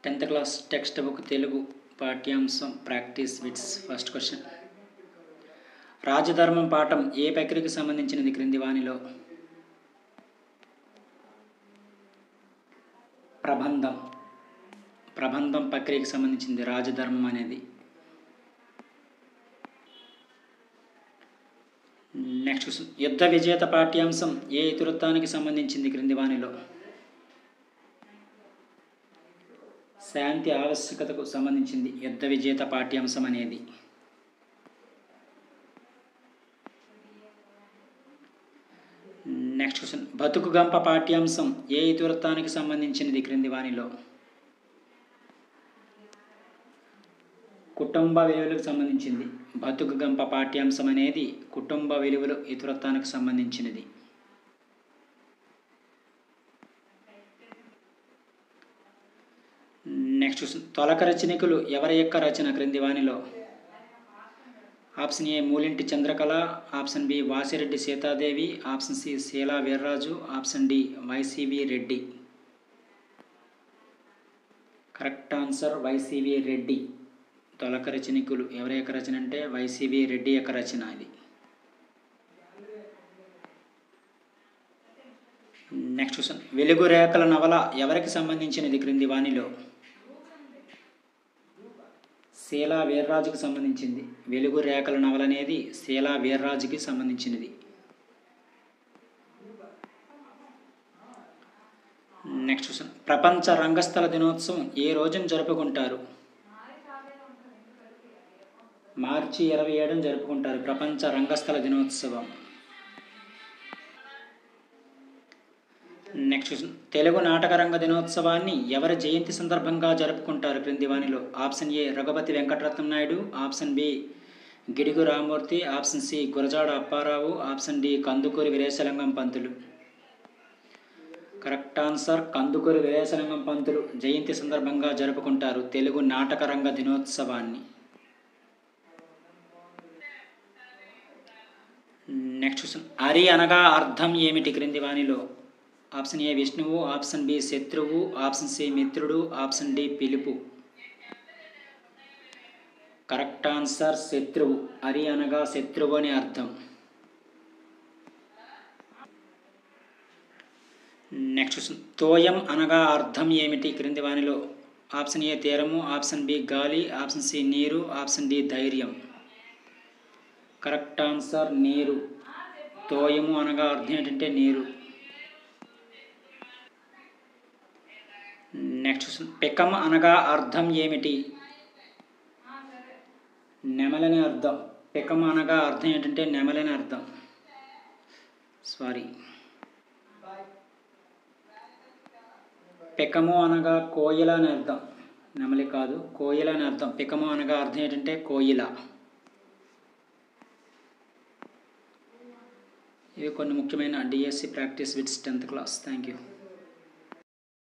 10th class text book Telugu పాఠ్యాంశం practice bits. First question. రాజధర్మం పాఠం ఏ ప్రక్రియకు సంబంధించినది క్రింది వానిలో? ప్రబంధం ప్రక్రియకు సంబంధించింది రాజధర్మం అనేది. Next question. యుద్ధ విజేత పాఠ్యాంశం ఏ ఇతివృత్తానికి సంబంధించింది క్రింది వానిలో? శాంతి ఆవశ్యకతకు సంబంధించింది యుద్ధ విజేత పాఠ్యాంశం అనేది. Next question. బతుకు గంప పాఠ్యాంశం ఏ ఇతివృత్తానికి సంబంధించినది క్రింది వానిలో? కుటుంబ విలువలకు సంబంధించింది. బతుకు గంప పాఠ్యాంశం అనేది కుటుంబ విలువలు ఇతివృత్తానికి సంబంధించినది. Next question. తొలక రచనికులు ఎవరి యొక్క రచన క్రింది వానిలో? ఆప్షన్ ఏ మూలింటి Chandrakala, option B Vasireddy Seetadevi, option C Seela Veerraju, option D YCV Reddy. Correct answer YCV Reddy. తొలక రచనికులు ఎవరి యొక్క రచన అంటే వైసివి రెడ్డి యొక్క రచన ఇది. Next question. వెలుగు రేఖల నవల ఎవరికి సంబంధించినది క్రింది వానిలో? శీలా వీర్రాజుకి సంబంధించింది. వెలుగు రేఖల నవల అనేది శీలా వీర్రాజుకి సంబంధించినది. Next question. ప్రపంచ రంగస్థల దినోత్సవం ఏ రోజున జరుపుకుంటారు? మార్చి 27న జరుపుకుంటారు ప్రపంచ రంగస్థల దినోత్సవం. Next question. తెలుగు నాటక రంగ దినోత్సవాన్ని ఎవరి జయంతి సందర్భంగా జరుపుకుంటారు క్రింది వానిలో? Option A Raghupati Venkataratnam Naidu, option B Gidugu Ramamurthy, option C Gurajada Apparao, option D Kandukuri Veeresalingam Pantulu. Correct answer Kandukuri Veeresalingam Pantulu జయంతి సందర్భంగా జరుపుకుంటారు తెలుగు నాటక రంగ దినోత్సవాన్ని. Next question. అరి అనగా అర్థం ఏమిటి క్రింది వానిలో? ఆప్షన్ ఏ విష్ణువు, ఆప్షన్ బి శత్రువు, ఆప్షన్ సి మిత్రుడు, ఆప్షన్ డి పిలుపు. కరెక్ట్ ఆన్సర్ శత్రువు. అరి అనగా శత్రువు అని అర్థం. Next question. తోయం అనగా అర్థం ఏమిటి క్రింది వానిలో? ఆప్షన్ ఏ తీరము, ఆప్షన్ బి గాలి, ఆప్షన్ సి నీరు, ఆప్షన్ డి ధైర్యం. కరెక్ట్ ఆన్సర్ నీరు. తోయము అనగా అర్థం ఏంటంటే నీరు. Next question. పెకం అనగా అర్థం ఏమిటి? నెమలని అర్థం. పెకం అనగా అర్థం ఏంటంటే నెమలని అర్థం. పెకము అనగా కోయిల అని అర్థం. నెమలి కాదు, కోయిల అని అర్థం. పెకము అనగా అర్థం ఏంటంటే కోయిల. ఇవి కొన్ని ముఖ్యమైన DSC practice bits 10th class. Thank you.